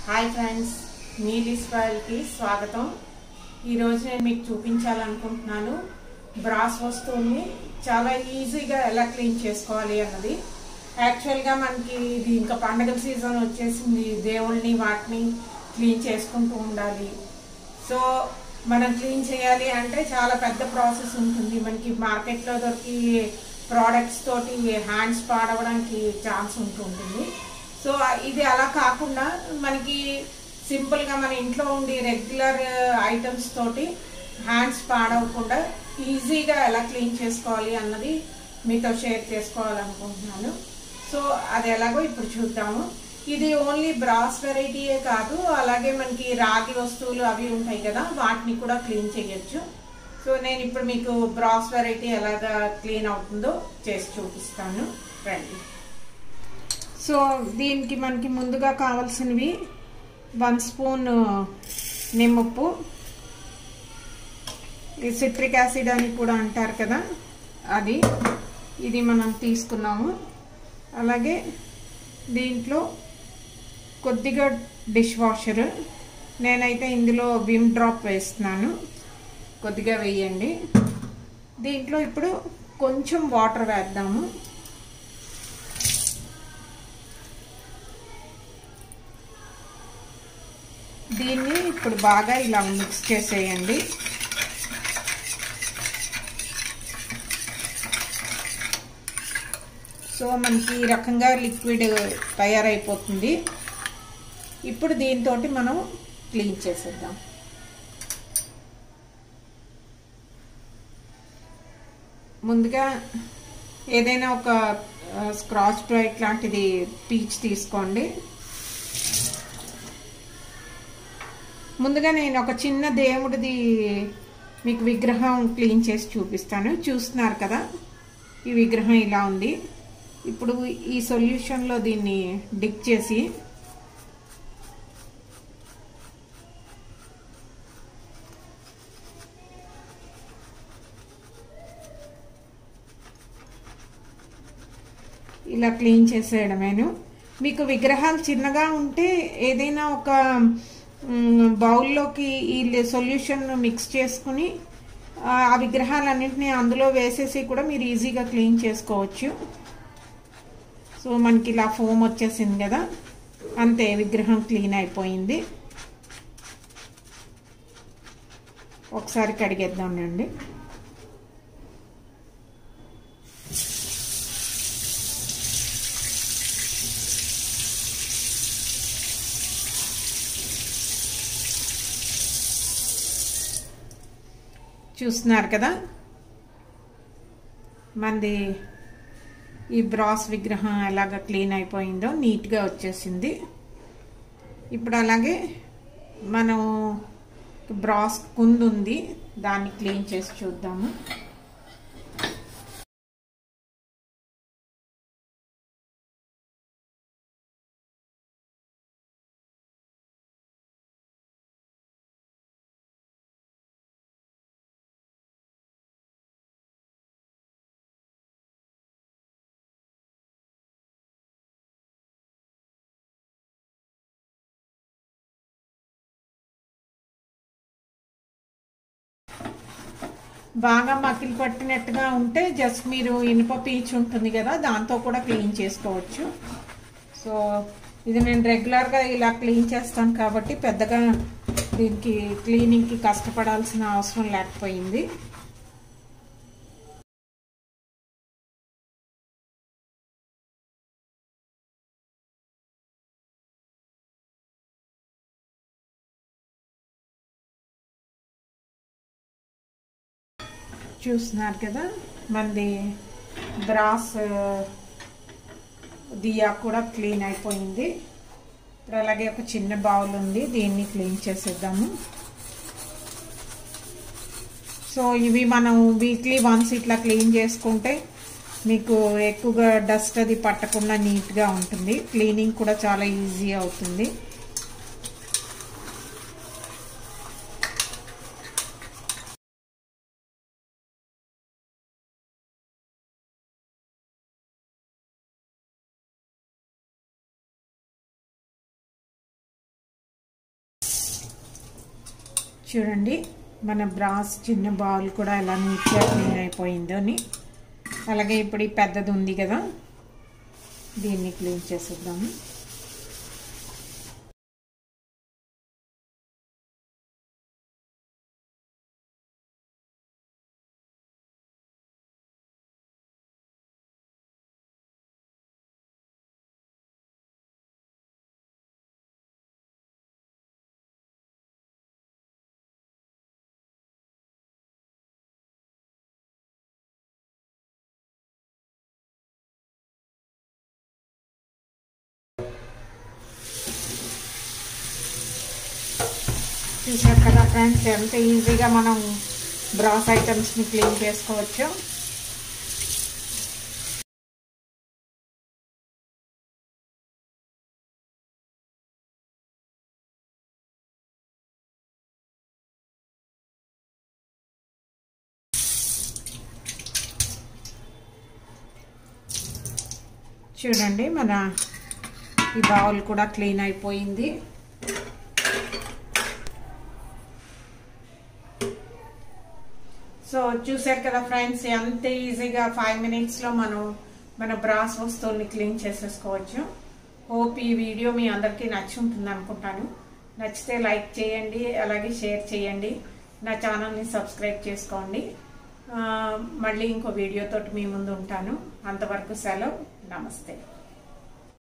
Hi friends, నీలిస్ వరల్డ్కి స్వాగతం. ఈరోజు నేను మీకు చూపించాలనుకుంటున్నాను బ్రాస్ వస్తువుల్ని చాలా ఈజీగా ఎలా క్లీన్ చేసుకోవాలి అన్నది. యాక్చువల్గా మనకి ఇది ఇంకా పండగల సీజన్ వచ్చేసింది, దేవుళ్ళని వాటిని క్లీన్ చేసుకుంటూ ఉండాలి. సో మనం క్లీన్ చేయాలి అంటే చాలా పెద్ద ప్రాసెస్ ఉంటుంది. మనకి మార్కెట్లో దొరికి ప్రోడక్ట్స్ తోటి హ్యాండ్స్ పాడవడానికి ఛాన్స్ ఉంటుంది. సో ఇది అలా కాకుండా మనకి సింపుల్గా మన ఇంట్లో ఉండి రెగ్యులర్ ఐటమ్స్ తోటి హ్యాండ్స్ పాడవకుండా ఈజీగా ఎలా క్లీన్ చేసుకోవాలి అన్నది మీతో షేర్ చేసుకోవాలనుకుంటున్నాను. సో అది ఎలాగో ఇప్పుడు చూద్దాము. ఇది ఓన్లీ బ్రాస్ వెరైటీయే కాదు, అలాగే మనకి రాగి వస్తువులు అవి ఉంటాయి కదా, వాటిని కూడా క్లీన్ చేయొచ్చు. సో నేను ఇప్పుడు మీకు బ్రాస్ వెరైటీ ఎలాగా క్లీన్ అవుతుందో చేసి చూపిస్తాను, రండి. సో దీనికి మనకి ముందుగా కావాల్సినవి 1 స్పూన్ నిమ్మప్పు, ఈ సిట్రిక్ యాసిడ్ అని కూడా అంటారు కదా అది, ఇది మనం తీసుకున్నాము. అలాగే దీంట్లో కొద్దిగా డిష్ వాషర్, నేనైతే ఇందులో విమ్ డ్రాప్ వేస్తున్నాను, కొద్దిగా వేయండి. దీంట్లో ఇప్పుడు కొంచెం వాటర్ వేద్దాము. దీన్ని ఇప్పుడు బాగా ఇలా మిక్స్ చేసేయండి. సో మనకి ఈ రకంగా లిక్విడ్ తయారైపోతుంది. ఇప్పుడు దీంతో మనం క్లీన్ చేసేద్దాం. ముందుగా ఏదైనా ఒక స్క్రాచ్ బ్రైట్ లాంటిది పీచ్ తీసుకోండి. ముందుగా నేను ఒక చిన్న దేవుడిది మీకు విగ్రహం క్లీన్ చేసి చూపిస్తాను. చూస్తున్నారు కదా, ఈ విగ్రహం ఇలా ఉంది. ఇప్పుడు ఈ సొల్యూషన్లో దీన్ని డిప్ చేసి ఇలా క్లీన్ చేసేయడమేను. మీకు విగ్రహాలు చిన్నగా ఉంటే ఏదైనా ఒక బౌల్లోకి ఈ సొల్యూషన్ మిక్స్ చేసుకుని ఆ విగ్రహాలన్నింటినీ అందులో వేసేసి కూడా మీరు ఈజీగా క్లీన్ చేసుకోవచ్చు. సో మనకి ఇలా ఫోమ్ వచ్చేసింది కదా, అంతే, విగ్రహం క్లీన్ అయిపోయింది. ఒకసారి కడిగేద్దామండి. చూస్తున్నారు కదా, మనది ఈ బ్రాస్ విగ్రహం ఎలాగ క్లీన్ అయిపోయిందో, నీట్గా వచ్చేసింది. ఇప్పుడు అలాగే మనం బ్రాస్ కుందు ఉంది, దాన్ని క్లీన్ చేసి చూద్దాము. బాగా మకిలి పట్టినట్టుగా ఉంటే జస్ట్ మీరు ఇనుప పీచు ఉంటుంది కదా, దాంతో కూడా క్లీన్ చేసుకోవచ్చు. సో ఇది నేను రెగ్యులర్గా ఇలా క్లీన్ చేస్తాను కాబట్టి పెద్దగా దీనికి క్లీనింగ్కి కష్టపడాల్సిన అవసరం లేకపోయింది. చూస్తున్నారు కదా, మనది బ్రాస్ దియా కూడా క్లీన్ అయిపోయింది. ఇప్పుడు అలాగే ఒక చిన్న బౌల్ ఉంది, దీన్ని క్లీన్ చేసేద్దాము. సో ఇవి మనం వీక్లీ వన్స్ ఇట్లా క్లీన్ చేసుకుంటే మీకు ఎక్కువగా డస్ట్ అది పట్టకుండా నీట్గా ఉంటుంది. క్లీనింగ్ కూడా చాలా ఈజీ అవుతుంది. చూడండి మన బ్రాస్ చిన్న బౌల్ కూడా ఎలా నీట్గా క్లీన్ అయిపోయిందో అని. అలాగే ఇప్పుడు ఈ పెద్దది ఉంది కదా, దీన్ని క్లీన్ చేసేద్దాము. చూసారు కదా ఫ్రెండ్స్, ఎంత ఈజీగా మనం బ్రాస్ ఐటమ్స్ని క్లీన్ చేసుకోవచ్చు. చూడండి మన ఈ బౌల్ కూడా క్లీన్ అయిపోయింది. సో చూసారు కదా ఫ్రెండ్స్, ఎంత ఈజీగా 5 minutesలో మనం మన బ్రాస్ వస్తువుల్ని క్లీన్ చేసేసుకోవచ్చు. హోప్ ఈ వీడియో మీ అందరికీ నచ్చి ఉంటుంది అనుకుంటాను. నచ్చితే లైక్ చేయండి, అలాగే షేర్ చేయండి, నా ఛానల్ని సబ్స్క్రైబ్ చేసుకోండి. మళ్ళీ ఇంకో వీడియోతోటి మీ ముందు ఉంటాను. అంతవరకు సెలవు, నమస్తే.